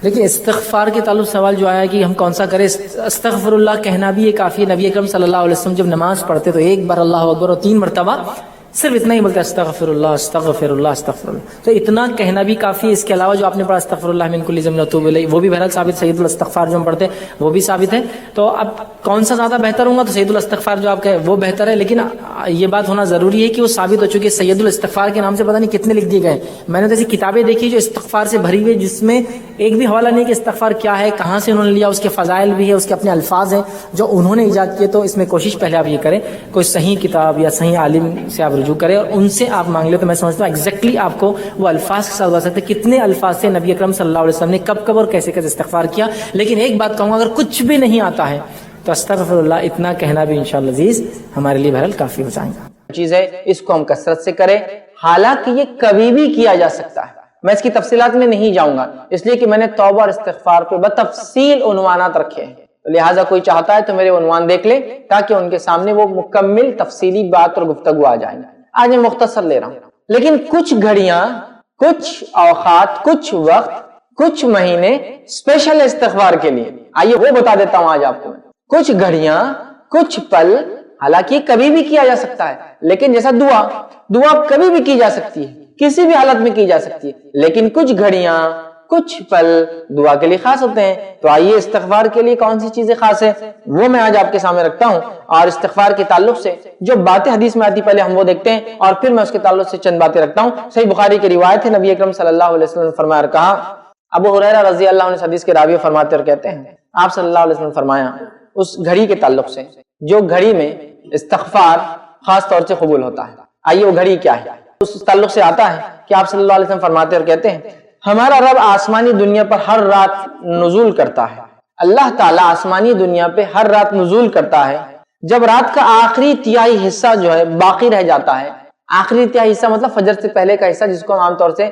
دیکھیے استغفار کے تعلق سوال جو آیا ہے کہ ہم کون سا کریں، استغفر اللہ کہنا بھی یہ کافی ہے۔ نبی اکرم صلی اللہ علیہ وسلم جب نماز پڑھتے تو ایک بار اللہ اکبر اور 3 مرتبہ صرف اتنا ہی بولتے استغفر اللہ استغفر اللہ استغفر اللہ، تو اتنا کہنا بھی کافی ہے۔ اس کے علاوہ جو آپ نے پڑھا استغفر اللہ من کل ذنب واتوب الیہ، وہ بھی بہرحال ثابت، سید الاستغفار جو ہم پڑھتے ہیں وہ بھی ثابت ہے۔ تو اب کون سا زیادہ بہتر ہوگا، تو سید الاستغفار جو آپ کہے وہ بہتر ہے، لیکن یہ بات ہونا ضروری ہے کہ وہ ثابت ہو چکی ہے۔ سید الاستغفار کے نام سے پتہ نہیں کتنے لکھ دیے گئے، میں نے تو ایسی کتابیں دیکھی جو استغفار سے بھری ہوئی، جس میں ایک بھی حوالہ نہیں کہ استغفار کیا ہے، کہاں سے انہوں نے لیا، اس کے فضائل بھی ہے، اس کے اپنے الفاظ ہیں جو انہوں نے ایجاد کیے۔ تو اس میں کوشش پہلے آپ یہ کریں کوئی صحیح کتاب یا صحیح عالم سے آپ رجوع کریں اور ان سے آپ مانگ لیں، تو میں سمجھتا ہوں ایگزیکٹلی آپ کو وہ الفاظ کے ساتھ بتا سکتے کتنے الفاظ سے نبی اکرم صلی اللہ علیہ وسلم نے کب کب اور کیسے کیسے استغفار کیا۔ لیکن ایک بات کہوں گا، اگر کچھ بھی نہیں آتا ہے تو استغفر اللہ اتنا کہنا بھی انشاءاللہ عزیز ہمارے لیے بہرحال کافی ہو جائے گا۔ چیز ہے اس کو ہم کثرت سے کریں، حالانکہ یہ کبھی بھی کیا جا سکتا ہے۔ میں اس کی تفصیلات میں نہیں جاؤں گا، اس لیے کہ میں نے توبہ اور استغفار پہ بتفصیل عنوانات رکھے ہیں، لہٰذا کوئی چاہتا ہے تو میرے عنوان دیکھ لے تاکہ ان کے سامنے وہ مکمل تفصیلی بات اور گفتگو آ جائیں۔ آج میں مختصر لے رہا ہوں، لیکن کچھ گھڑیاں، کچھ اوقات، کچھ وقت، کچھ مہینے اسپیشل استغفار کے لیے، آئیے وہ بتا دیتا ہوں آج آپ کو۔ کچھ گھڑیاں، کچھ پل، حالانکہ کبھی بھی کیا جا سکتا ہے، لیکن جیسا دعا کبھی بھی کی جا سکتی ہے، کسی بھی حالت میں کی جا سکتی ہے، لیکن کچھ گھڑیاں، کچھ پل دعا کے لیے خاص ہوتے ہیں۔ تو آئیے استغفار کے لیے کون سی چیزیں خاص ہیں وہ میں آج آپ کے سامنے رکھتا ہوں، اور استغفار کے تعلق سے جو باتیں حدیث میں آتی پہلے ہم وہ دیکھتے ہیں، اور پھر میں اس کے تعلق سے چند باتیں رکھتا ہوں۔ صحیح بخاری کی روایت ہے، نبی اکرم صلی اللہ علیہ وسلم نے فرمایا اور کہا، ابو ہریرہ رضی اللہ عنہ اس حدیث کے راوی فرماتے اور کہتے ہیں، آپ صلی اللہ علیہ وسلم نے فرمایا اس گھڑی کے تعلق سے جو گھڑی میں استغفار خاص طور سے قبول ہوتا ہے۔ آئیے وہ گھڑی کیا ہے، اس تعلق سے آتا ہے کہ آپ صلی اللہ علیہ وسلم فرماتے اور کہتے ہیں، ہمارا رب آسمانی دنیا پر ہر رات نزول کرتا ہے، اللہ تعالیٰ آسمانی دنیا پہ ہر رات نزول کرتا ہے، جب رات کا آخری تہائی حصہ جو ہے باقی رہ جاتا ہے۔ آخری تہائی حصہ مطلب فجر سے پہلے کا حصہ، جس کو ہم عام طور سے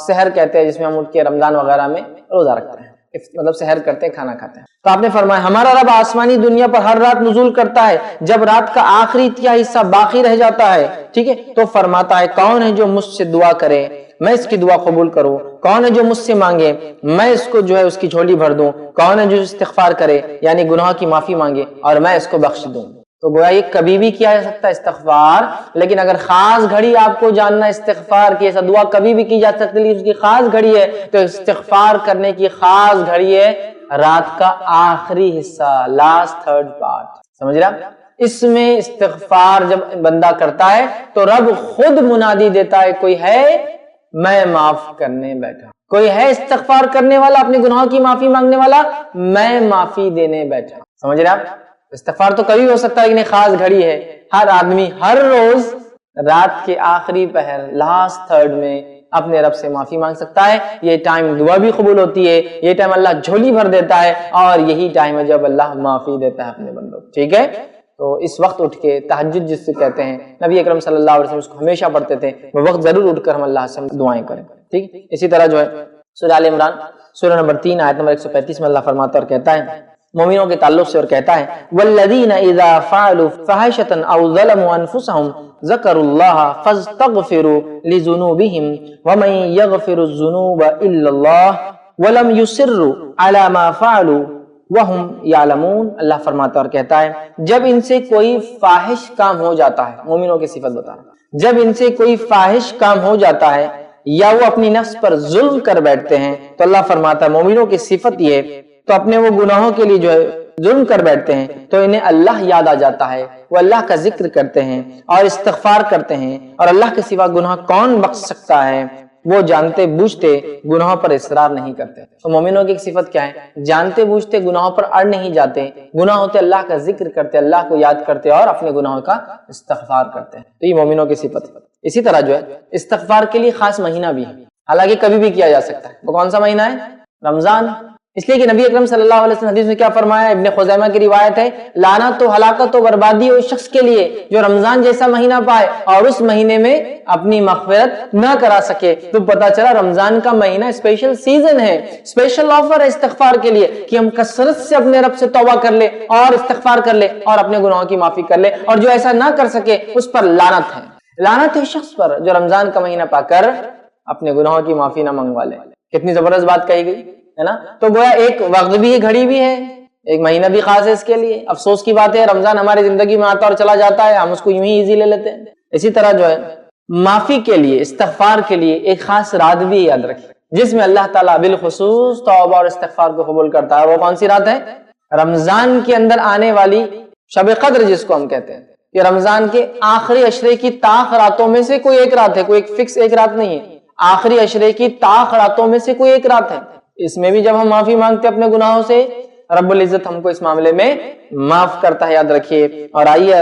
سحر کہتے ہیں، جس میں ہم اٹھ کے رمضان وغیرہ میں روزہ رکھتے ہیں، مطلب سحر کرتے ہیں، کھانا کھاتے ہیں۔ تو آپ نے فرمایا ہمارا رب آسمانی دنیا پر ہر رات نزول کرتا ہے جب رات کا آخری تہائی حصہ باقی رہ جاتا ہے، ٹھیک ہے، تو فرماتا ہے کون ہے جو مجھ سے دعا کرے میں اس کی دعا قبول کروں، کون ہے جو مجھ سے مانگے میں اس کو جو ہے اس کی جھولی بھر دوں، کون ہے جو استغفار کرے یعنی گناہ کی معافی مانگے اور میں اس کو بخش دوں۔ تو گویا یہ کبھی بھی کیا جا سکتا ہے استغفار، لیکن اگر خاص گھڑی آپ کو جاننا استغفار کی، ایسا دعا کبھی بھی کی جا سکتی ہے اس کی خاص گھڑی ہے، تو استغفار کرنے کی خاص گھڑی ہے رات کا آخری حصہ، لاسٹ تھرڈ پارٹ، سمجھ رہا؟ اس میں استغفار جب بندہ کرتا ہے تو رب خود منادی دیتا ہے کوئی ہے میں معاف کرنے بیٹھا، کوئی ہے استغفار کرنے والا، اپنے گناہوں کی معافی مانگنے والا، میں معافی دینے بیٹھا، سمجھ رہے آپ؟ استغفار تو کبھی ہو سکتا ہے لیکن خاص گھڑی ہے، ہر آدمی ہر روز رات کے آخری پہر لاسٹ تھرڈ میں اپنے رب سے معافی مانگ سکتا ہے۔ یہ ٹائم دعا بھی قبول ہوتی ہے، یہ ٹائم اللہ جھولی بھر دیتا ہے، اور یہی ٹائم ہے جب اللہ معافی دیتا ہے اپنے بندوں کو، ٹھیک ہے؟ تو اس وقت اٹھ کے تہجد جس سے کہتے ہیں، نبی اکرم صلی اللہ علیہ وسلم اس کو ہمیشہ پڑھتے تھے، وہ وقت ضرور اٹھ کر ہم اللہ سے دعائیں کریں، ٹھیک؟ اسی طرح جو ہے سورہ آل عمران سورہ نمبر 3 آیت نمبر 135 میں اللہ فرماتا اور کہتا ہے مومنوں کے تعلق سے، اور کہتا ہے والذین اذا فعلوا فاحشۃ او ظلموا انفسهم ذکروا اللہ فاستغفروا لذنوبهم ومن یغفر الذنوب الا اللہ ولم یصروا علی ما فعلوا وہم یعلمون۔ اللہ فرماتا اور کہتا ہے جب ان سے کوئی فاحش کام ہو جاتا ہے، مومنوں کی صفت بتا رہا، جب ان سے کوئی فاحش کام ہو جاتا ہے یا وہ اپنی نفس پر ظلم کر بیٹھتے ہیں، تو اللہ فرماتا ہے مومنوں کی صفت یہ، تو اپنے وہ گناہوں کے لیے جو ہے ظلم کر بیٹھتے ہیں تو انہیں اللہ یاد آ جاتا ہے، وہ اللہ کا ذکر کرتے ہیں اور استغفار کرتے ہیں، اور اللہ کے سوا گناہ کون بخش سکتا ہے، وہ جانتے بوجھتے گناہوں پر اصرار نہیں کرتے۔ تو مومنوں کی ایک صفت کیا ہے؟ جانتے بوجھتے گناہوں پر اڑ نہیں جاتے، گناہ ہوتے اللہ کا ذکر کرتے، اللہ کو یاد کرتے اور اپنے گناہوں کا استغفار کرتے ہیں، تو یہ مومنوں کی صفت ہے۔ اسی طرح جو ہے استغفار کے لیے خاص مہینہ بھی ہے، حالانکہ کبھی بھی کیا جا سکتا ہے۔ وہ کون سا مہینہ ہے؟ رمضان، اس لیے کہ نبی اکرم صلی اللہ علیہ وسلم حدیث میں کیا فرمایا؟ ابن خزیمہ کی روایت ہے، لعنت و ہلاکت و بربادی اس شخص کے لیے جو رمضان جیسا مہینہ پائے اور اس مہینے میں اپنی مغفرت نہ کرا سکے۔ تو پتا چلا رمضان کا مہینہ اسپیشل سیزن ہے، اسپیشل آفر ہے استغفار کے لیے کہ ہم کثرت سے اپنے رب سے توبہ کر لے اور استغفار کر لے اور اپنے گناہوں کی معافی کر لے، اور جو ایسا نہ کر سکے اس پر لعنت ہے، لعنت ہے اس شخص پر جو رمضان کا مہینہ پا کر اپنے گناہوں کی معافی نہ منگوا لے۔ کتنی زبردست بات کہی گئی، ہے نا. تو گویا ایک وقت بھی ہے، گھڑی بھی ہے، ایک مہینہ بھی خاص ہے اس کے لیے. افسوس کی بات ہے رمضان ہماری زندگی میں آتا اور چلا جاتا ہے، ہم اس کو یوں ہی ایزی لے لیتے ہیں. اسی طرح جو ہے معافی کے لیے، استغفار کے لیے ایک خاص رات بھی یاد رکھیں جس میں اللہ تعالیٰ بالخصوص توبہ اور استغفار کو قبول کرتا ہے. وہ کون سی رات ہے؟ رمضان کے اندر آنے والی شب قدر جس کو ہم کہتے ہیں. یہ رمضان کے آخری عشرے کی طاق راتوں میں سے کوئی ایک رات ہے، کوئی ایک فکس ایک رات نہیں ہے. آخری عشرے کی طاق راتوں میں سے کوئی ایک رات ہے. اس میں بھی جب ہم معافی مانگتے اپنے گناہوں سے، رب العزت ہم کو اس معاملے میں معاف کرتا ہے، یاد رکھیے. اور آئیے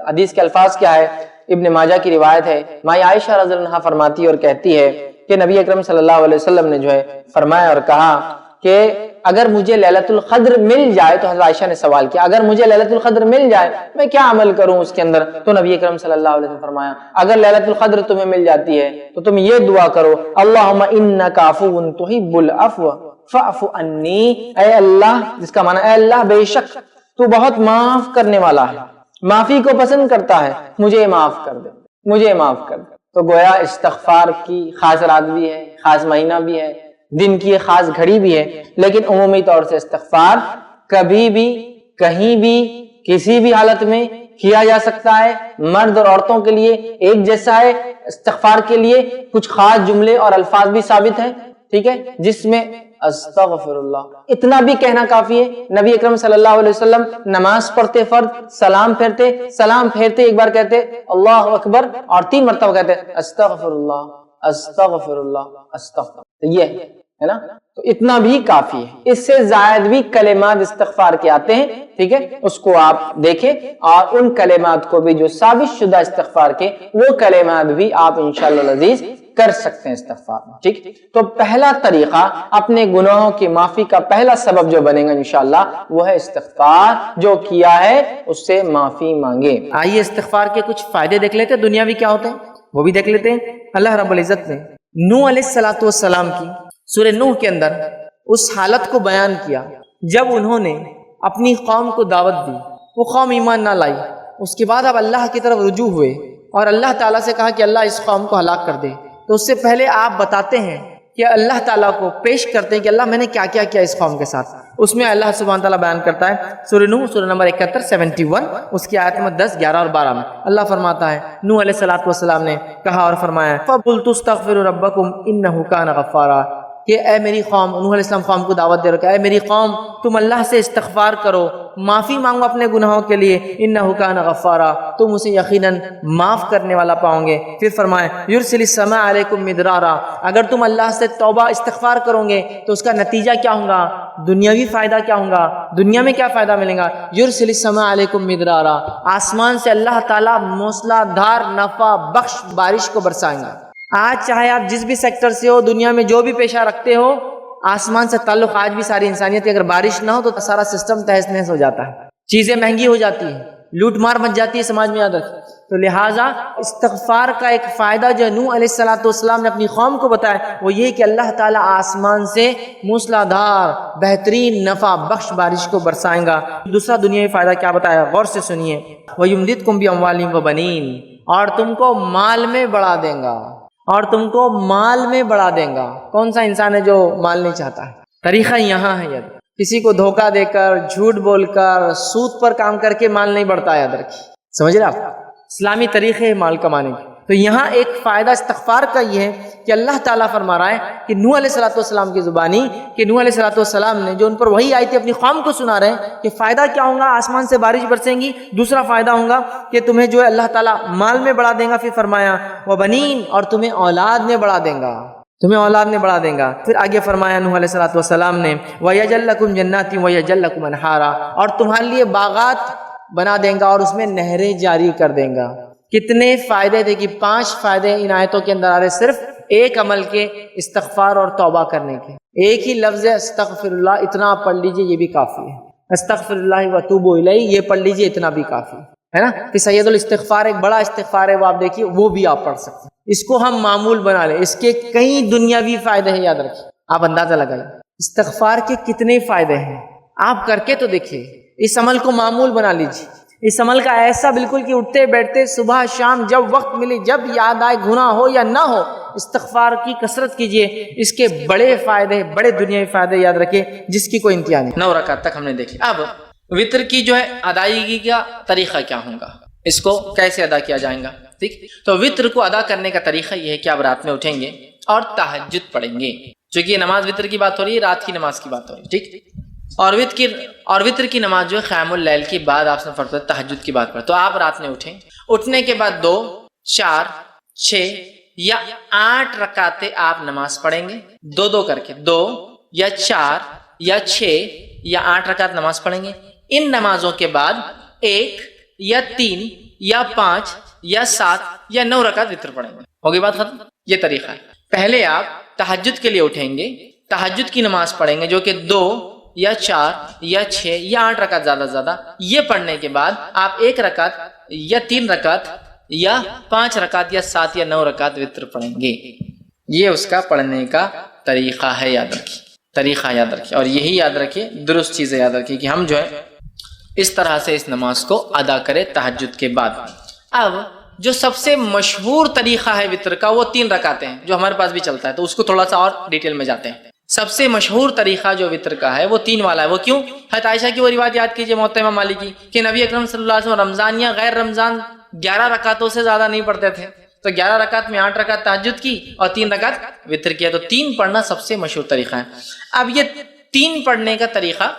حدیث کے الفاظ کیا ہے. ابن ماجہ کی روایت ہے، مائی عائشہ رضی اللہ عنہا فرماتی اور کہتی ہے کہ نبی اکرم صلی اللہ علیہ وسلم نے جو ہے فرمایا اور کہا کہ اگر مجھے لیلۃ القدر مل جائے، تو حضرت عائشہ نے سوال کیا اگر مجھے لیلۃ القدر مل جائے میں کیا عمل کروں اس کے اندر؟ تو نبی اکرم صلی اللہ علیہ وسلم فرمایا اگر لیلۃ القدر تمہیں مل جاتی ہے تو تم یہ دعا کرو، اللہم انک عفو تحب العفو فاعف عنی. اے اللہ، جس کا معنی اے اللہ بے شک تو بہت معاف کرنے والا ہے، معافی کو پسند کرتا ہے، مجھے معاف کر دے، مجھے معاف کر دے. تو گویا استغفار کی خاص رات بھی ہے، خاص مہینہ بھی ہے، دن کی خاص گھڑی بھی ہے. لیکن عمومی طور سے استغفار کبھی بھی، کہیں بھی، کسی بھی حالت میں کیا جا سکتا ہے. مرد اور عورتوں کے لیے ایک جیسا ہے. استغفار کے لیے کچھ خاص جملے اور الفاظ بھی ثابت ہیں، ٹھیک ہے، جس میں استغفر اللہ اتنا بھی کہنا کافی ہے. نبی اکرم صلی اللہ علیہ وسلم نماز پڑھتے فرض، سلام پھیرتے ایک بار کہتے اللہ اکبر اور 3 مرتبہ کہتے استغفر اللہ استغفر اللہ استغفر. یہ ہے نا، تو اتنا بھی کافی ہے. اس سے زائد بھی کلمات استغفار کے آتے ہیں، ٹھیک ہے، اس کو آپ دیکھیں. اور ان کلمات کو بھی جو ثابت شدہ استغفار کے، وہ کلمات بھی آپ انشاءاللہ العزیز کر سکتے ہیں استغفار میں. ٹھیک، تو پہلا طریقہ اپنے گناہوں کی معافی کا پہلا سبب جو بنے گا انشاءاللہ وہ ہے استغفار. جو کیا ہے اس سے معافی مانگے. آئیے استغفار کے کچھ فائدے دیکھ لیتے ہیں، دنیاوی کیا ہوتے ہیں وہ بھی دیکھ لیتے ہیں. اللہ رب العزت نے نوح علیہ الصلوۃ والسلام کی سورہ نوح کے اندر اس حالت کو بیان کیا جب انہوں نے اپنی قوم کو دعوت دی، وہ قوم ایمان نہ لائی. اس کے بعد اب اللہ کی طرف رجوع ہوئے اور اللہ تعالیٰ سے کہا کہ اللہ اس قوم کو ہلاک کر دے. تو اس سے پہلے آپ بتاتے ہیں کہ اللہ تعالیٰ کو پیش کرتے ہیں کہ اللہ میں نے کیا کیا کیا اس قوم کے ساتھ. اس میں اللہ سبحانہ تعالیٰ بیان کرتا ہے سورہ نوح سورہ نمبر 71 71 اس کی آیت نمبر 10 11 اور 12 میں اللہ فرماتا ہے نوح علیہ الصلوۃ والسلام نے کہا اور فرمایا فَقُلْتُ اسْتَغْفِرُوا رَبَّكُمْ إِنَّهُ كَانَ غَفَّارًا کہ اے میری قوم، نوح علیہ السلام قوم کو دعوت دے رہا ہے، اے میری قوم تم اللہ سے استغفار کرو، معافی مانگو اپنے گناہوں کے لیے، انہ کان غفارا تم اسے یقیناً معاف کرنے والا پاؤ گے. پھر فرمائے یرسل السماء علیکم مدرارا، اگر تم اللہ سے توبہ استغفار کرو گے تو اس کا نتیجہ کیا ہوگا؟ دنیاوی فائدہ کیا ہوگا؟ دنیا میں کیا فائدہ ملے گا؟ یرسل السماء علیکم مدرارا، آسمان سے اللہ تعالیٰ موسلا دھار نفع بخش بارش کو برسائیں گا. آج چاہے آپ جس بھی سیکٹر سے ہو، دنیا میں جو بھی پیشہ رکھتے ہو، آسمان سے تعلق آج بھی ساری انسانیت کی، اگر بارش نہ ہو تو سارا سسٹم تہس نہس ہو جاتا ہے، چیزیں مہنگی ہو جاتی ہیں، لوٹ مار مچ جاتی ہے سماج میں، یاد رکھیں. تو لہٰذا استغفار کا ایک فائدہ جو نوح علیہ الصلوۃ والسلام نے اپنی قوم کو بتایا وہ یہ کہ اللہ تعالیٰ آسمان سے موسلادھار بہترین نفع بخش بارش کو برسائیں گا. دوسرا دنیاوی فائدہ کیا بتایا؟ غور سے سنیے. وَيُمْدِدْكُمْ بِأَمْوَالٍ وَبَنِينَ، اور تم کو مال میں بڑھا دیں گا، اور تم کو مال میں بڑھا دیں گا. کون سا انسان ہے جو مال نہیں چاہتا ہے؟ طریقہ یہاں ہے، یاد کسی کو دھوکہ دے کر، جھوٹ بول کر، سود پر کام کر کے مال نہیں بڑھتا، یاد رکھیے. سمجھ رہے آپ؟ اسلامی طریقے ہیں مال کمانے کے. تو یہاں ایک فائدہ استغفار کا یہ ہے کہ اللہ تعالیٰ فرما رہا ہے کہ نوح علیہ الصلوۃ والسلام کی زبانی کہ نوح علیہ الصلوۃ والسلام نے جو ان پر وہی آئی تھی اپنی قوم کو سنا رہے ہیں کہ فائدہ کیا ہوگا؟ آسمان سے بارش برسیں گی. دوسرا فائدہ ہوگا کہ تمہیں جو ہے اللہ تعالیٰ مال میں بڑھا دیں گا. پھر فرمایا وبنین، اور تمہیں اولاد میں بڑھا دیں گا، تمہیں اولاد میں بڑھا دیں گا. پھر آگے فرمایا نوح علیہ الصلوۃ والسلام نے وَيَجْعَلْ لَكُمْ جَنَّاتٍ وَيَجْعَلْ لَكُمْ أَنْهَارًا، اور تمہارے لیے باغات بنا دیں گا اور اس میں نہریں جاری کر دیں گا. کتنے فائدے تھے کہ 5 فائدے ان آیتوں کے اندر آ رہے صرف ایک عمل کے، استغفار اور توبہ کرنے کے. ایک ہی لفظ ہے استغفر اللہ، اتنا آپ پڑھ لیجئے یہ بھی کافی ہے. استغفر اللہ واتوب الیہ یہ پڑھ لیجئے، اتنا بھی کافی ہے نا. کہ سید الاستغفار ایک بڑا استغفار ہے، وہ آپ دیکھیے وہ بھی آپ پڑھ سکتے ہیں. اس کو ہم معمول بنا لیں، اس کے کئی دنیاوی فائدے ہیں، یاد رکھیے. آپ اندازہ لگائیں استغفار کے کتنے فائدے ہیں، آپ کر کے تو دیکھیے، اس عمل کو معمول بنا لیجیے. اس عمل کا ایسا بالکل کہ اٹھتے بیٹھتے صبح شام جب وقت ملے جب یاد آئے گناہ ہو یا نہ ہو استغفار کی کثرت کیجئے. اس کے بڑے فائدے بڑے دنیاوی فائدے یاد رکھیں جس کی کوئی انتہا نہیں. 9 رکعت تک ہم نے دیکھی. اب وتر کی جو ہے ادائیگی کا طریقہ کیا ہوگا, اس کو کیسے ادا کیا جائے گا. ٹھیک, تو وتر کو ادا کرنے کا طریقہ یہ ہے کہ آپ رات میں اٹھیں گے اور تہجد پڑھیں گے. چونکہ یہ نماز وتر کی بات ہو رہی ہے, رات کی نماز کی بات ہو رہی ہے. ٹھیک, اور وتر کی نماز جو ہے قیام اللیل کے بعد آپ سے فرض ہے تہجد کی بات پر. تو آپ رات میں اٹھیں, اٹھنے کے بعد 2 4 6 یا 8 رکعتیں آپ نماز پڑھیں گے, 2 کر کے 2 یا 4 یا 6 یا 8 رکعت نماز پڑھیں گے. ان نمازوں کے بعد 1 یا 3 یا 5 یا 7 یا 9 رکعت وتر پڑھیں گے. ہوگی بات ختم. یہ طریقہ ہے. پہلے آپ تہجد کے لیے اٹھیں گے, تہجد کی نماز پڑھیں گے جو کہ 2 یا 4 یا 6 یا 8 رکعت زیادہ سے زیادہ. یہ پڑھنے کے بعد آپ 1 رکعت یا 3 رکعت یا 5 رکعت یا 7 یا 9 رکعت وتر پڑھیں گے. یہ اس کا پڑھنے کا طریقہ ہے. یاد رکھیے, طریقہ یاد رکھیے, اور یہی یاد رکھیے, درست چیزیں یاد رکھیے کہ ہم جو ہے اس طرح سے اس نماز کو ادا کریں تہجد کے بعد. اب جو سب سے مشہور طریقہ ہے وتر کا وہ 3 رکعتیں ہیں جو ہمارے پاس بھی چلتا ہے, تو اس کو تھوڑا سا اور ڈیٹیل میں جاتے ہیں. سب سے مشہور طریقہ جو وتر کا ہے وہ 3 والا ہے. وہ کیوں؟ حضرت عائشہ کی وہ روایت یاد کیجئے موطا امام مالک کی کہ نبی اکرم صلی اللہ علیہ وسلم رمضان یا غیر رمضان 11 رکعتوں سے زیادہ نہیں پڑھتے تھے. تو 11 رکعت میں 8 رکعت تہجد کی اور 3 رکعت وتر کی. تو 3 پڑھنا سب سے مشہور طریقہ ہے. اب یہ 3 پڑھنے کا طریقہ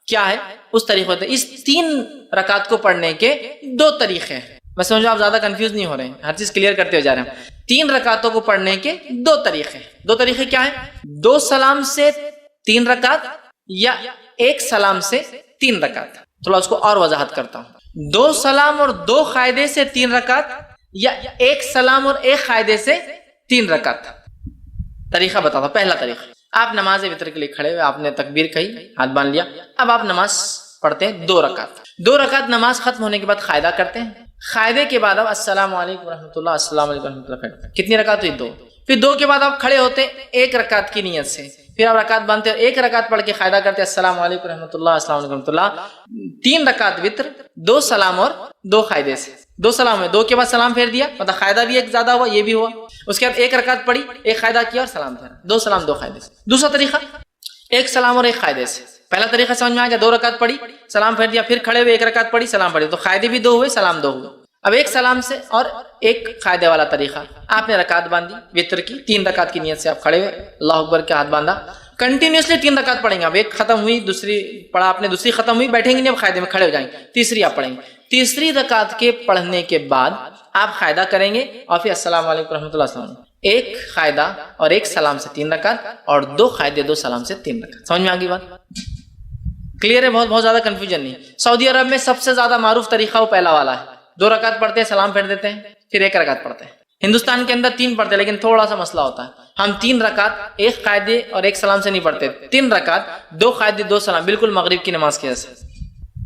کیا ہے؟ اس طریقے سے اس 3 رکعت کو پڑھنے کے 2 طریقے ہیں. میں سمجھو آپ زیادہ کنفیوز نہیں ہو رہے ہیں, ہر چیز کلیئر کرتے ہوئے جا رہے ہیں. 3 رکعتوں کو پڑھنے کے 2 طریقے. 2 طریقے کیا ہیں؟ 2 سلام سے 3 رکعت یا 1 سلام سے 3 رکعت. تھوڑا اس کو اور وضاحت کرتا ہوں. 2 سلام اور 2 قاعدے سے 3 رکعت یا 1 سلام اور 1 قاعدے سے 3 رکعت. طریقہ بتاتا ہوں. پہلا طریقہ, آپ نماز وتر کے لیے کھڑے ہوئے, آپ نے تکبیر کہی, ہاتھ باندھ لیا. اب آپ نماز پڑھتے ہیں 2 رکعت. 2 رکعت نماز ختم ہونے کے بعد قاعدہ کرتے ہیں. قاعدے کے بعد اب السلام علیکم ورحمۃ اللہ, السلام علیکم ورحمۃ اللہ. کتنی رکعت ہوئی؟ 2. پھر 2 کے بعد آپ کھڑے ہوتے 1 رکعت کی نیت سے, پھر آپ رکعت باندھتے اور 1 رکعت پڑھ کے قاعدہ کرتے السلام علیکم ورحمۃ اللہ, السلام علیکم ورحمۃ اللہ. 3 رکعت وتر, 2 سلام اور 2 قاعدے سے. 2 سلام ہے, 2 کے بعد سلام پھیر دیا, مطلب قاعدہ بھی ایک زیادہ ہوا, یہ بھی ہوا. اس کے بعد 1 رکعت پڑھی, 1 قاعدہ کیا اور سلام پھیرا. 2 سلام 2 قاعدے سے. دوسرا طریقہ 1 سلام اور 1 قاعدے سے. پہلا طریقہ سمجھ میں آ گیا, 2 رکعت پڑھی, سلام پھیر دیا, پھر کھڑے ہوئے 1 رکعت پڑھی, سلام پڑھی, تو قاعدے بھی 2 ہوئے, سلام 2 ہوئے. اب 1 سلام سے اور 1 قاعدے والا طریقہ, آپ نے رکعت باندھی وتر کی, 3 رکعت کی نیت سے آپ کھڑے ہوئے, اللہ اکبر کے ہاتھ باندھا, کنٹینیوسلی 3 رکعت پڑھیں گے. اب 1 ختم ہوئی, دوسری پڑھا آپ نے, دوسری ختم ہوئی, بیٹھیں گے نہیں, اب قاعدے میں کھڑے ہو جائیں گے, تیسری آپ پڑھیں گے. تیسری رکعت کے پڑھنے کے بعد آپ قاعدہ کریں گے اور پھر السلام علیکم رحمۃ اللہ, السلام. 1 قاعدہ اور 1 سلام سے 3 رکعت اور 2 قاعدے 2 سلام سے 3 رکعت. سمجھ میں آ گئی بات؟ کلیئر ہے؟ بہت زیادہ کنفیوژن نہیں. سعودی عرب میں سب سے زیادہ معروف طریقہ وہ پہلا والا ہے. 2 رکعت پڑھتے ہیں, سلام پھیر دیتے ہیں, پھر 1 رکعت پڑھتے ہیں. ہندوستان کے اندر 3 پڑھتے ہیں, لیکن تھوڑا سا مسئلہ ہوتا ہے. ہم 3 رکعت 1 قاعدے اور 1 سلام سے نہیں پڑھتے, 3 رکعت 2 قاعدے 2 سلام, بالکل مغرب کی نماز کے جیسے.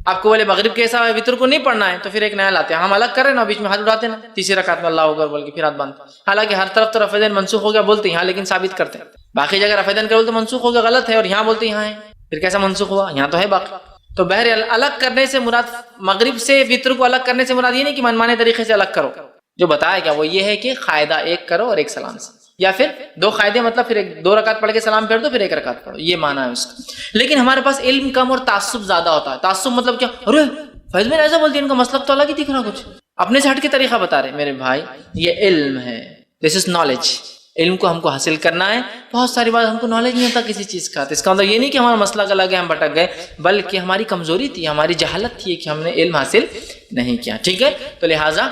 آپ کو بولے مغرب کے ایسا وتر کو نہیں پڑھنا ہے تو پھر ایک نیا لاتے ہیں, ہم الگ کر رہے ہیں نا, بیچ میں ہاتھ اٹھاتے ہیں نا, تیسری رکعت میں اللہ اکبر بول کے پھر ہاتھ باندھتے ہیں. حالانکہ ہر طرف تو رفع دین منسوخ ہو گیا بولتے ہیں یہاں, لیکن ثابت کرتے ہیں. باقی جگہ رفع دین کرو تو منسوخ ہو گیا, غلط ہے, اور یہاں بولتے ہیں یہاں ہے, پھر کیسا منسوخ ہوا؟ یہاں تو ہے باقی. تو بہرحال الگ کرنے سے مراد, مغرب سے وتر کو الگ کرنے سے مراد یہ نہیں کہ منمانے طریقے سے الگ کرو. جو بتایا گیا وہ یہ ہے کہ قاعدہ 1 کرو اور 1 سلام سے, یا پھر 2 قاعدے, مطلب پھر 2 رکعت پڑھ کے سلام پھیر دو, پھر 1 رکعت پڑھو, یہ معنی ہے اس کا. لیکن ہمارے پاس علم کم اور تعصب زیادہ ہوتا ہے. تعصب مطلب کیا؟ ارے فیض میں ایسا بولتی ہے, ان کا مسلک تو الگ ہی دکھ رہا, کچھ اپنے سے ہٹ کے طریقہ بتا رہے. میرے بھائی یہ علم ہے, دس از نالج. علم کو ہم کو حاصل کرنا ہے. بہت ساری بات ہم کو نالج نہیں ہوتا کسی چیز کا, تو اس کا مطلب یہ نہیں کہ ہمارا مسئلہ الگ ہے, ہم بھٹک گئے, بلکہ ہماری کمزوری تھی, ہماری جہالت تھی کہ ہم نے علم حاصل نہیں کیا. ٹھیک ہے, تو لہٰذا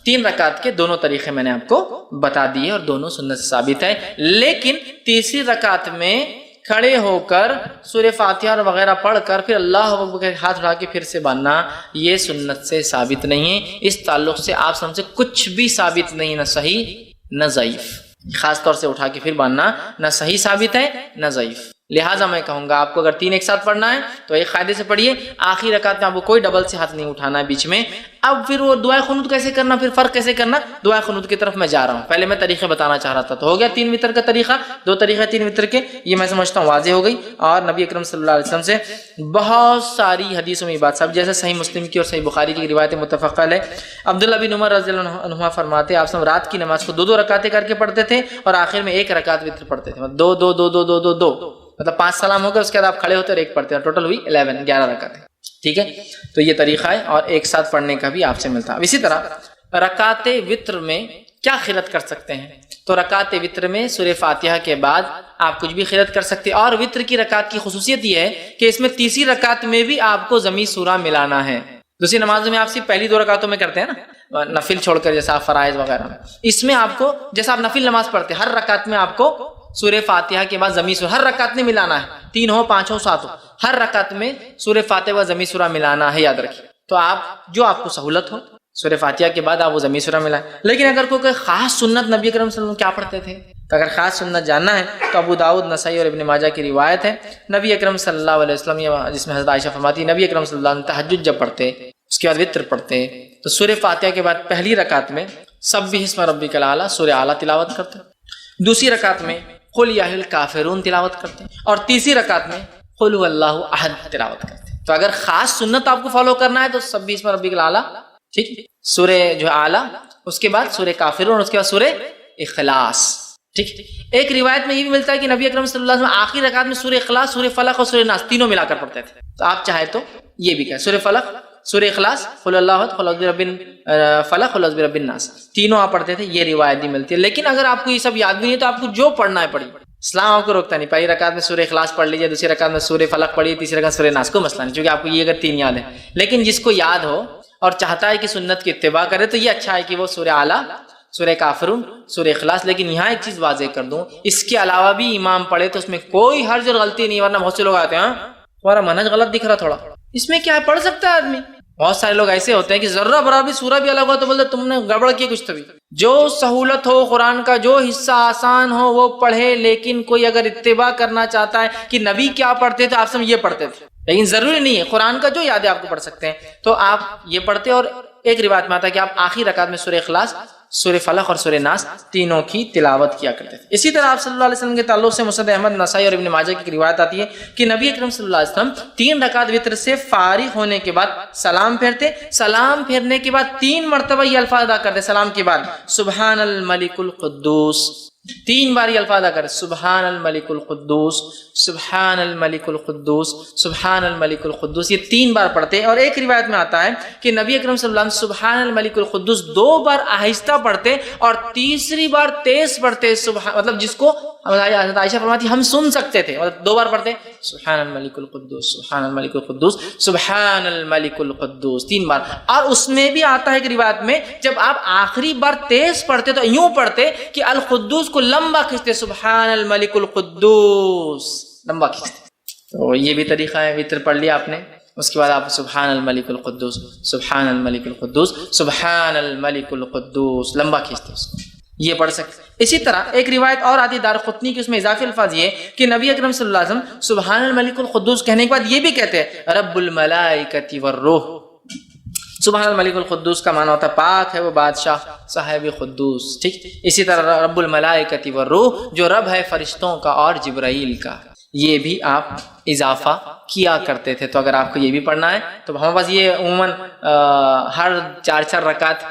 3 رکعت کے دونوں طریقے میں نے آپ کو بتا دیے اور دونوں سنت سے ثابت ہے. لیکن تیسری رکعت میں کھڑے ہو کر سورہ فاتحہ اور وغیرہ پڑھ کر پھر اللہ اکبر کے ہاتھ اٹھا کے پھر سے باندھنا, یہ سنت سے ثابت نہیں ہے. اس تعلق سے آپ سب سے کچھ بھی ثابت نہیں, نہ صحیح نہ ضعیف. خاص طور سے اٹھا کے پھر باندھنا نہ صحیح ثابت ہے نہ ضعیف. لہٰذا میں کہوں گا آپ کو اگر 3 ایک ساتھ پڑھنا ہے تو ایک قاعدے سے پڑھیے، آخری رکعت میں آپ کو کوئی ڈبل سے ہاتھ نہیں اٹھانا ہے بیچ میں۔ اب پھر وہ دعائے قنوت کیسے کرنا، پھر فرق کیسے کرنا، دعائے قنوت کی طرف میں جا رہا ہوں۔ پہلے میں طریقے بتانا چاہ رہا تھا، تو ہو گیا 3 وتر کا طریقہ، 2 طریقے 3 وتر کے، یہ میں سمجھتا ہوں واضح ہو گئی۔ اور نبی اکرم صلی اللہ علیہ وسلم سے بہت ساری حدیثوں میں بات، سب جیسے صحیح مسلم کی اور صحیح بخاری کی روایت متفق علیہ۔ عبداللہ بن عمر رضی اللہ عنہما فرماتے آپ رات کی نماز کو 2 رکعتیں کر کے پڑھتے تھے اور آخر میں 1 رکعت وتر پڑھتے تھے، 2 2 2 2 2 2 2 مطلب 5 سلام ہو گئے، اس کے بعد آپ کھڑے ہوتے اور 1 پڑھتے ہیں، ٹوٹل ہوئی 11 رکعتیں، ٹھیک ہے۔ تو یہ طریقہ ہے اور ایک ساتھ پڑھنے کا بھی آپ سے ملتا ہے۔ اسی طرح رکعت وتر میں کیا خیرت کر سکتے ہیں، تو رکعت وتر میں سورہ فاتحہ کے بعد آپ کچھ بھی خیرت کر سکتے ہیں، اور وتر کی رکعت کی خصوصیت یہ ہے کہ اس میں تیسری رکعت میں بھی آپ کو ضمی سورہ ملانا ہے۔ دوسری نمازوں میں آپ صرف پہلی 2 رکعتوں میں کرتے ہیں نا، نفل چھوڑ کر، جیسا فرائض وغیرہ میں، اس میں آپ کو جیسا آپ نفل نماز پڑھتے ہیں، ہر رکعت میں آپ کو سورہ فاتحہ کے بعد ضمی سورہ، ہر رکعت میں ملانا ہے، 3 ہو 5 ہو 7 ہو، ہر رکعت میں سورہ فاتحہ و ضمی سورہ ملانا ہے، یاد رکھیے۔ تو آپ کو سہولت ہو سورہ فاتحہ کے بعد آپ وہ ضمی سورہ ملائیں۔ لیکن اگر کوئی خاص سنت نبی اکرم صلی اللہ علیہ وسلم کیا پڑھتے تھے، تو اگر خاص سنت جاننا ہے تو ابو داؤد، نسائی اور ابن ماجہ کی روایت ہے، نبی اکرم صلی اللہ علیہ وسلم، جس میں حضرت عائشہ فرماتی ہے نبی اکرم صلی اللہ علیہ وسلم تہجد جب پڑھتے اس کے بعد وتر پڑھتے تو سورہ فاتحہ کے بعد پہلی رکعت میں سبح اسم ربک الاعلی سورہ اعلیٰ تلاوت کرتے، دوسری رکعت میں قل یا اہل الکافرون تلاوت کرتے ہیں، اور تیسری رکعت میں قل هو اللہ احد تلاوت کرتے ہیں۔ تو اگر خاص سنت آپ کو فالو کرنا ہے تو سبح اسم ربک الاعلی، ٹھیک، سورہ جو اعلیٰ، اس کے بعد سورہ کافرون، اور اس کے بعد سورہ اخلاص، ٹھیک۔ ایک روایت میں یہ بھی ملتا ہے کہ نبی اکرم صلی اللہ علیہ وسلم آخری رکعت میں سورہ اخلاص، سورہ فلق اور سورہ ناس تینوں ملا کر پڑھتے تھے۔ تو آپ چاہے تو یہ بھی کہیں سورہ فلق، سورہ اخلاص، قل اللہ احد، قل اعوذ برب فلق، قل اعوذ برب الناس، تینوں آپ پڑھتے تھے، یہ روایت بھی ملتی ہے۔ لیکن اگر آپ کو یہ سب یاد بھی نہیں ہے تو آپ کو جو پڑھنا ہے پڑھیے، اسلام آپ کو روکتا نہیں۔ پہلی رکعت میں سورہ اخلاص پڑھ لیجیے، دوسری رکعت میں سورہ فلق پڑھیے، تیسری رکعت سورہ ناس، کو مسئلہ نہیں، چونکہ آپ کو یہ اگر 3 یاد ہے۔ لیکن جس کو یاد ہو اور چاہتا ہے کہ سنت کی اتباع کرے تو یہ اچھا ہے کہ وہ سورہ اعلیٰ، سورہ کافرون، سورہ اخلاص۔ لیکن یہاں ایک چیز واضح کر دوں، اس کے علاوہ بھی امام پڑھے تو اس میں کوئی حرج اور غلطی نہیں، ورنہ بہت سے لوگ آتے ہیں تمہارا منہج غلط دکھ رہا تھوڑا، اس میں کیا ہے، پڑھ سکتا ہے آدمی۔ بہت سارے لوگ ایسے ہوتے ہیں کہ ذرہ برابر بھی سورہ بھی الگ ہوا تو بولتے تم نے گڑبڑ کی کچھ طبی۔ جو سہولت ہو قرآن کا، جو حصہ آسان ہو وہ پڑھے، لیکن کوئی اگر اتباع کرنا چاہتا ہے کہ نبی کیا پڑھتے تھے آپ سب یہ پڑھتے تھے، لیکن ضروری نہیں ہے، قرآن کا جو یاد ہے آپ کو پڑھ سکتے ہیں تو آپ یہ پڑھتے۔ اور ایک روایت میں آتا ہے کہ آپ آخری رکعت میں سورہ اخلاص، سورہ فلق اور سورہ ناس تینوں کی تلاوت کیا کرتے تھے۔ اسی طرح آپ صلی اللہ علیہ وسلم کے تعلق سے مسند احمد، نسائی اور ابن ماجہ کی روایت آتی ہے کہ نبی اکرم صلی اللہ علیہ وسلم 3 رکعت وتر سے فارغ ہونے کے بعد سلام پھیرتے، سلام پھیرنے کے بعد 3 مرتبہ یہ الفاظ ادا کرتے سلام کے بعد، سبحان الملک القدوس، 3 بار یہ الفاظ ادا کرتے، سبحان الملک القدوس، سبحان الملک القدوس، سبحان الملک القدوس، یہ 3 بار پڑھتے ہیں۔ اور ایک روایت میں آتا ہے کہ نبی اکرم صلی اللہ علیہ وسلم سبحان الملک القدوس 2 بار آہستہ پڑھتے اور تیسری بار تیز پڑھتے، مطلب جس کو حضرت عائشہ فرماتی ہم سن سکتے تھے، مطلب 2 بار پڑھتے سبحان الملک القدوس، سبحان الملک القدوس، سبحان الملک القدوس 3 بار۔ اور اس میں بھی آتا ہے کہ روایت میں جب آپ آخری بار تیز پڑھتے تو یوں پڑھتے کہ القدوس کو لمبا کھینچتے، سبحان الملک القدوس لمبا کھینچتے۔ تو یہ بھی طریقہ ہے، وتر پڑھ لیا آپ نے، اس کے بعد آپ سبحان الملک القدوس، سبحان الملک القدوس، سبحان الملک القدوس لمبا کھینچتے اس کو، یہ پڑھ سکتے۔ اسی طرح ایک روایت اور آتی دارقطنی کی، اس میں اضافی الفاظ یہ کہ نبی اکرم صلی اللہ علیہ وسلم سبحان الملک القدوس کہنے کے بعد یہ بھی کہتے ہیں رب الملائکۃ والروح۔ سبحان الملک القدوس کا معنی ہوتا ہے پاک ہے وہ بادشاہ صاحب قدوس، ٹھیک۔ اسی طرح رب الملائکۃ والروح جو رب ہے فرشتوں کا اور جبرائیل کا، یہ بھی آپ اضافہ کیا کرتے تھے۔ تو اگر آپ کو یہ بھی پڑھنا ہے تو ہمارے پاس یہ عموماً ہر 4 رکعت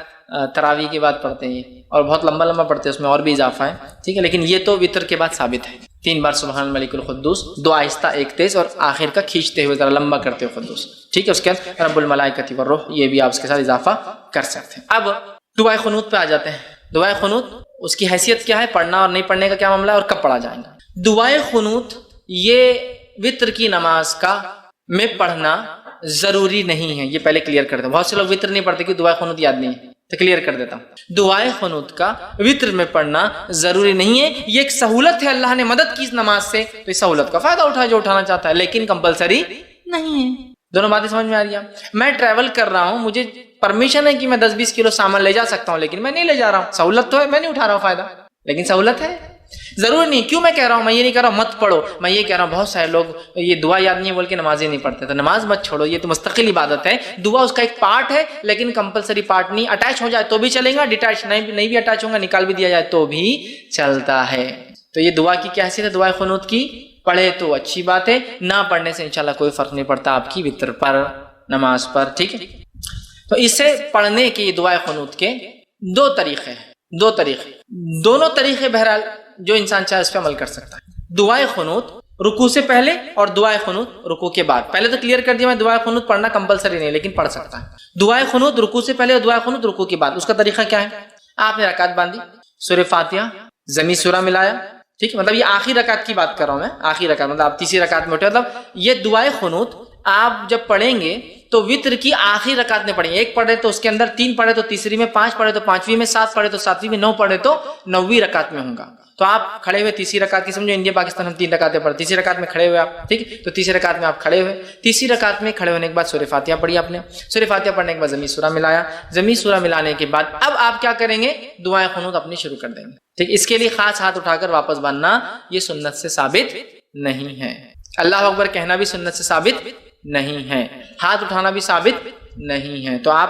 تراویح کے بعد پڑھتے ہیں اور بہت لمبا لمبا پڑھتے ہیں، اس میں اور بھی اضافہ ہے، ٹھیک ہے۔ لیکن یہ تو وتر کے بعد ثابت ہے، 3 بار سبحان الملک القدوس، 2 آہستہ 1 تیز، اور آخر کا کھینچتے ہوئے ذرا لمبا کرتے ہوئے قدوس، ٹھیک ہے۔ اس کے بعد رب الملائکۃ والروح، یہ بھی آپ اس کے ساتھ اضافہ کر سکتے ہیں۔ اب دعائے قنوت پہ آ جاتے ہیں۔ دعائے قنوت اس کی حیثیت کیا ہے، پڑھنا اور نہیں پڑھنے کا کیا معاملہ ہے، اور کب پڑھا جائے گا۔ دعائے قنوت یہ وتر کی نماز کا میں پڑھنا ضروری نہیں ہے، یہ پہلے کلیئر کر دیں۔ بہت سے لوگ وتر نہیں پڑھتے کہ دعائے قنوت یاد نہیں ہے، تو کلیئر کر دیتا ہوں۔ دعائے قنوت کا وتر میں پڑھنا ضروری نہیں ہے، یہ ایک سہولت ہے، اللہ نے مدد کی اس نماز سے، تو اس سہولت کا فائدہ اٹھائے جو اٹھانا چاہتا ہے، لیکن کمپلسری نہیں ہے۔ دونوں باتیں سمجھ میں آ رہی ہیں؟ میں ٹریول کر رہا ہوں، مجھے پرمیشن ہے کہ میں 10-20 کلو سامان لے جا سکتا ہوں، لیکن میں نہیں لے جا رہا ہوں، سہولت تو ہے، میں نہیں اٹھا رہا ہوں فائدہ، لیکن سہولت ہے ضرور نہیں. کیوں میں کہہ رہا ہوں, میں یہ نہیں کہہ رہا ہوں مت پڑھو, میں یہ کہہ رہا ہوں بہت سارے لوگ یہ دعا یاد نہیں بول کے نمازیں نہیں پڑھتے, تو نماز مت چھوڑو, یہ تو مستقل عبادت ہے. دعا اس کا ایک پارٹ ہے لیکن کمپلسری پارٹ نہیں. اٹیچ ہو جائے تو بھی چلے گا, ڈیٹیچ نہیں بھی اٹیچ ہوگا, نکال بھی دیا جائے تو بھی چلتا ہے. تو یہ دعا کی کیا حیثیت ہے, دعائے قنوت کی؟ پڑھے تو اچھی بات ہے, نہ پڑھنے سے انشاءاللہ کوئی فرق نہیں پڑتا آپ کی وتر پر, نماز پر. ٹھیک ہے, تو اسے پڑھنے کے دعائے قنوت کے دو طریقے ہیں, دونوں طریقے بہرحال جو انسان چاہے اس پہ عمل کر سکتا ہے. دعائے قنوت رکوع سے پہلے اور دعائے قنوت رکوع کے بعد. پہلے تو کلیئر کر دیا میں, دعائے قنوت پڑھنا کمپلسری نہیں لیکن پڑھ سکتا ہے. دعائے قنوت رکوع سے پہلے اور دعائے قنوت رکوع کے بعد. اس کا طریقہ کیا ہے؟ آپ نے رکعت باندھی, سورہ فاتحہ ضمی سورہ ملایا. ٹھیک ہے, مطلب یہ آخری رکعت کی بات کر رہا ہوں میں, آخری رکعت مطلب آپ تیسری رکعت میں اٹھے, مطلب یہ دعائے قنوت آپ جب پڑھیں گے تو وتر کی آخری رکعت میں پڑھیں گے. ایک پڑھے تو اس کے اندر 3 پڑھے تو تیسری میں, 5 پڑھے تو 5ویں میں, 7 پڑھے تو 7ویں میں, 9 پڑھے تو 9ویں رکعت میں ہوں گا. تو آپ کھڑے ہوئے تیسری رکعت کی, سمجھو انڈیا پاکستان ہم 3 رکعتیں پڑھتے, تیسری رکعت میں کھڑے ہوئے آپ. ٹھیک, تو تیسری رکعت میں آپ کھڑے ہوئے, تیسری رکعت میں کھڑے ہونے کے بعد سورہ فاتحہ پڑھی آپ نے. سورہ فاتحہ پڑھنے کے بعد ضمی سورہ ملایا. ضمی سورہ ملانے کے بعد اب آپ کیا کریں گے؟ دعائے قنوت اپنی شروع کر دیں گے. ٹھیک, اس کے لیے خاص ہاتھ اٹھا کر واپس باندھنا یہ سنت سے ثابت نہیں ہے. اللہ اکبر کہنا بھی سنت سے ثابت نہیں ہے, ہاتھ اٹھانا بھی ثابت نہیں ہے. تو آپ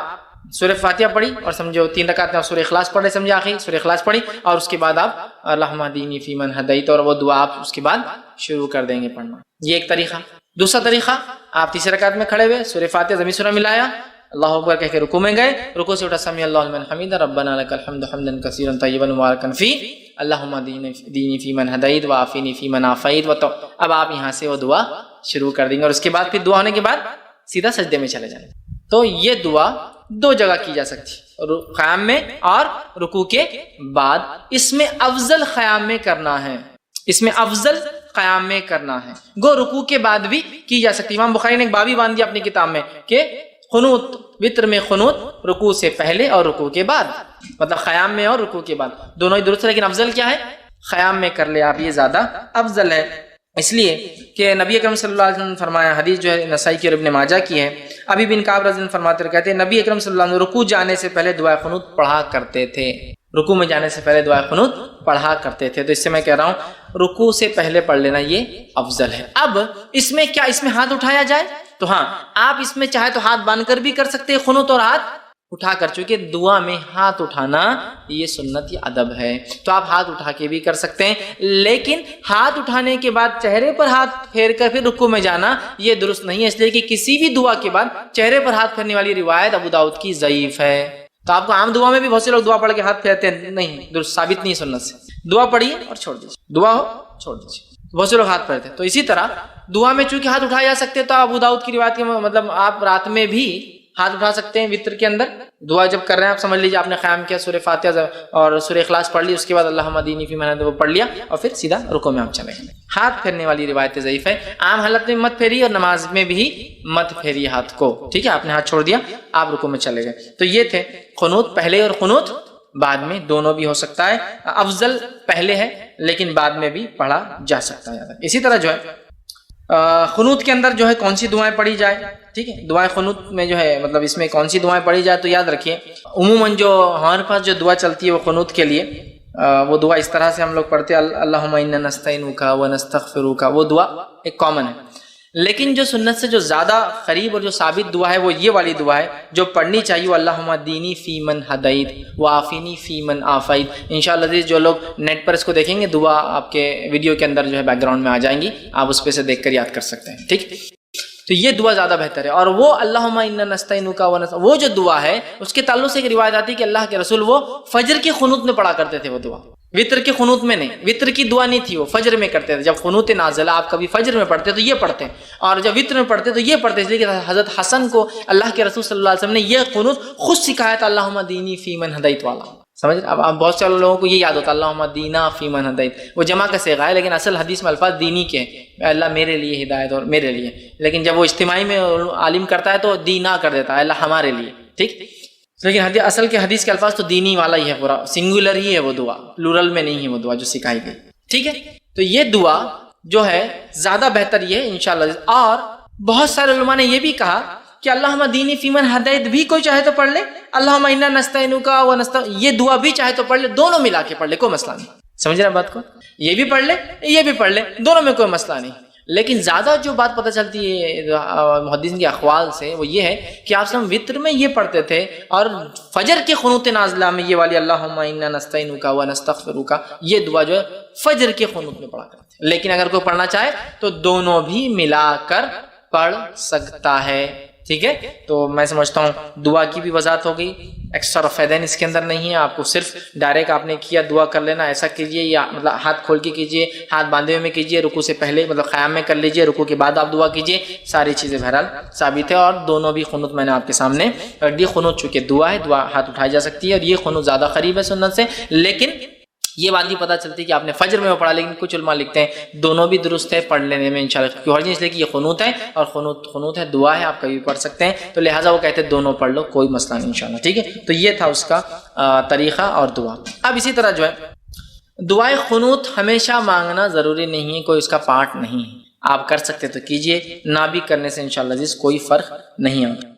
سورہ فاتحہ پڑھی اور سمجھو 3 رکعت میں آپ سورہ اخلاص پڑھے, سمجھے آخری سورہ اخلاص پڑھی, اور اس کے بعد آپ اللہم اہدنی فیمن ہدیت, اور وہ دعا آپ اس کے بعد شروع کر دیں گے پڑھنا. یہ ایک طریقہ. دوسرا طریقہ, آپ تیسری رکعت میں کھڑے ہوئے, سورہ فاتحہ ضمی سورہ ملایا, اللہ اکبر کہہ کے رکوع میں گئے, رکوع سے اٹھا سمی اللہ لمن حمیدہ ربنا لک الحمد حمدا کثیرا طیبا مبارکا فی اللہم اہدنی فیمن ہدیت وعافنی فیمن عافیت. اب آپ یہاں سے وہ دعا شروع کر دیں گے, اور اس کے بعد پھر دعا ہونے کے بعد سیدھا سجدے میں چلے جائیں. تو یہ دعا 2 جگہ کی جا سکتی ہے, قیام میں اور رکوع کے بعد. اس میں افضل قیام میں کرنا ہے, اس میں افضل قیام میں کرنا ہے. گو رکوع کے بعد بھی کی جا سکتی. امام بخاری نے ایک باب ہی باندھ دیا اپنی کتاب میں کہ قنوت, وتر میں قنوت رکوع سے پہلے اور رکوع کے بعد, مطلب قیام میں اور رکوع کے بعد دونوں ہی درست ہے, لیکن افضل کیا ہے؟ قیام میں کر لے آپ, یہ زیادہ افضل ہے. اس لیے کہ نبی اکرم صلی اللہ علیہ وسلم نے فرمایا, حدیث جو ہے نسائی کی اور ابن ماجہ کی ہے, ابی بن کعب رضی اللہ عنہ فرماتے ہیں, کہتے ہیں نبی اکرم صلی اللہ علیہ وسلم رکوع جانے سے پہلے دعائے قنوت پڑھا کرتے تھے. رکوع میں جانے سے پہلے دعائے قنوت پڑھا کرتے تھے. تو اس سے میں کہہ رہا ہوں رکوع سے پہلے پڑھ لینا یہ افضل ہے. اب اس میں کیا, اس میں ہاتھ اٹھایا جائے؟ تو ہاں, آپ اس میں چاہے تو ہاتھ باندھ کر بھی کر سکتے ہیں قنوت, اور ہاتھ اٹھا کر, چونکہ دعا میں ہاتھ اٹھانا یہ سنت یا ادب ہے, تو آپ ہاتھ اٹھا کے بھی کر سکتے ہیں. لیکن ہاتھ اٹھانے کے بعد چہرے پر ہاتھ پھیر کر پھر رکوع میں جانا یہ درست نہیں ہے, اس لیے کہ کسی بھی دعا کے بعد چہرے پر ہاتھ پھیرنے والی روایت ابو داؤد کی ضعیف ہے. تو آپ کو عام دعا میں بھی بہت سے لوگ دعا پڑھ کے ہاتھ پھیرتے ہیں, نہیں, درست ثابت نہیں سنت سے. دعا پڑھیے اور چھوڑ دیجیے, دعا ہو چھوڑ دیجیے. بہت سے لوگ ہاتھ پھیرتے ہیں. تو اسی طرح دعا میں چونکہ ہاتھ اٹھائے جا سکتے, تو ابو داؤد کی روایت کے مطلب آپ رات میں بھی ہاتھ اٹھا سکتے ہیں وتر کے اندر. دعا جب کر رہے ہیں آپ سمجھ لیجیے آپ نے قیام کیا, سورہ فاتحہ اور سورہ اخلاص پڑھ لی, اس کے بعد اللہم اہدنی فیمن ہدیت وہ پڑھ لیا, اور پھر سیدھا رکوع میں آپ چلے گئے. ہاتھ پھیرنے والی روایت ضعیف ہے. عام حالت میں مت پھیریے اور نماز میں بھی مت پھیریے ہاتھ کو. ٹھیک ہے, آپ نے ہاتھ چھوڑ دیا, آپ رکوع میں چلے گئے. تو یہ تھے قنوت پہلے اور قنوت بعد میں, دونوں بھی ہو سکتا ہے. افضل پہلے ہے لیکن بعد میں بھی پڑھا جا سکتا ہے. اسی طرح جو ہے قنوت کے اندر جو ہے کون سی دعائیں پڑھی جائے. ٹھیک ہے, دعائیں قنوت میں جو ہے مطلب اس میں کون سی دعائیں پڑھی جائے, تو یاد رکھیے عموماً جو ہمارے پاس جو دعا چلتی ہے وہ قنوت کے لیے, وہ دعا اس طرح سے ہم لوگ پڑھتے ہیں, اللہم انا نستعینک ونستغفرک, وہ دعا ایک کامن ہے. لیکن جو سنت سے جو زیادہ قریب اور جو ثابت دعا ہے وہ یہ والی دعا ہے جو پڑھنی چاہیے, اللہم اہدنی فیمن ہدیت وعافنی فیمن عافیت. انشاءاللہ جو لوگ نیٹ پر اس کو دیکھیں گے, دعا آپ کے ویڈیو کے اندر جو ہے بیک گراؤنڈ میں آ جائیں گی, آپ اس پہ سے دیکھ کر یاد کر سکتے ہیں. ٹھیک, تو یہ دعا زیادہ بہتر ہے. اور وہ اللہم انا نستعینک وہ جو دعا ہے اس کے تعلق سے ایک روایت آتی ہے کہ اللہ کے رسول وہ فجر کے قنوت میں پڑھا کرتے تھے. وہ دعا وطر کے قنوت میں نہیں, وطر کی دعا نہیں تھی, وہ فجر میں کرتے تھے. جب قنوت نازلہ آپ کبھی فجر میں پڑھتے تو یہ پڑھتے, اور جب وطر میں پڑھتے تو یہ پڑھتے. اس لیے کہ حضرت حسن کو اللہ کے رسول صلی اللہ علیہ وسلم نے یہ قنوت خود سکھایا تھا, اللہم اہدنی فیمن ہدیت والا. سمجھ, اب بہت سے لوگوں کو یہ یاد ہوتا ہے اللہم اہدنا فیمن ہدیت, وہ جمع کا صیغہ ہے, لیکن اصل حدیث میں الفاظ دینی کے ہیں, اللہ میرے لیے ہدایت اور میرے لیے. لیکن جب وہ اجتماعی میں عالم کرتا ہے تو دینا کر دیتا ہے, اللہ ہمارے لیے. ٹھیک, لیکن اصل کے حدیث کے الفاظ تو دینی والا ہی ہے, پورا سنگولر ہی ہے وہ دعا, پلورل میں نہیں ہے وہ دعا جو سکھائی گئی. ٹھیک ہے, تو یہ دعا جو ہے زیادہ بہتر یہ ہے انشاءاللہ. اور بہت سارے علماء نے یہ بھی کہا کہ اللہم اہدنی فیمن ہدیت بھی کوئی چاہے تو پڑھ لے, اللہم انا نستعینک یہ دعا بھی چاہے تو پڑھ لے, دونوں ملا کے پڑھ لے, کوئی مسئلہ نہیں. سمجھ رہے ہیں بات کو؟ یہ بھی پڑھ لے یہ بھی پڑھ لے، دونوں میں کوئی مسئلہ نہیں. لیکن زیادہ جو بات پتہ چلتی ہے محدثین کے اقوال سے وہ یہ ہے کہ آپ صلی اللہ علیہ وسلم وطر میں یہ پڑھتے تھے اور فجر کے قنوت نازلہ میں یہ والی اللہم انا نستعینک و نستغفرک یہ دعا جو ہے فجر کے قنوت میں پڑھا کرتے تھے. لیکن اگر کوئی پڑھنا چاہے تو دونوں بھی ملا کر پڑھ سکتا ہے. ٹھیک ہے، تو میں سمجھتا ہوں دعا کی بھی وضاحت ہو گئی. ایکسٹرا فائدین اس کے اندر نہیں ہے، آپ کو صرف ڈائریکٹ آپ نے کیا دعا کر لینا، ایسا کیجئے یا مطلب ہاتھ کھول کے کیجئے، ہاتھ باندھے ہوئے میں کیجئے، رکوع سے پہلے مطلب قیام میں کر لیجئے، رکوع کے بعد آپ دعا کیجئے، ساری چیزیں بہرحال ثابت ہے. اور دونوں بھی قنوت میں نے آپ کے سامنے رکھ دی. قنوت چونکہ دعا ہے، دعا ہاتھ اٹھائی جا سکتی ہے اور یہ قنوت زیادہ قریب ہے سنت سے. لیکن یہ بات نہیں پتہ چلتی کہ آپ نے فجر میں وہ پڑھا، لیکن کچھ علماء لکھتے ہیں دونوں بھی درست ہے پڑھ لینے میں انشاءاللہ، کیوں حرج نہیں، اس لیے کہ یہ قنوت ہے اور قنوت ہے، دعا ہے، آپ کبھی پڑھ سکتے ہیں. تو لہٰذا وہ کہتے ہیں دونوں پڑھ لو، کوئی مسئلہ نہیں انشاءاللہ. ٹھیک ہے، تو یہ تھا اس کا طریقہ اور دعا. اب اسی طرح جو ہے دعائے قنوت ہمیشہ مانگنا ضروری نہیں ہے، کوئی اس کا پارٹ نہیں ہے. آپ کر سکتے تو کیجئے، نہ بھی کرنے سے انشاءاللہ کوئی فرق نہیں ہوگا.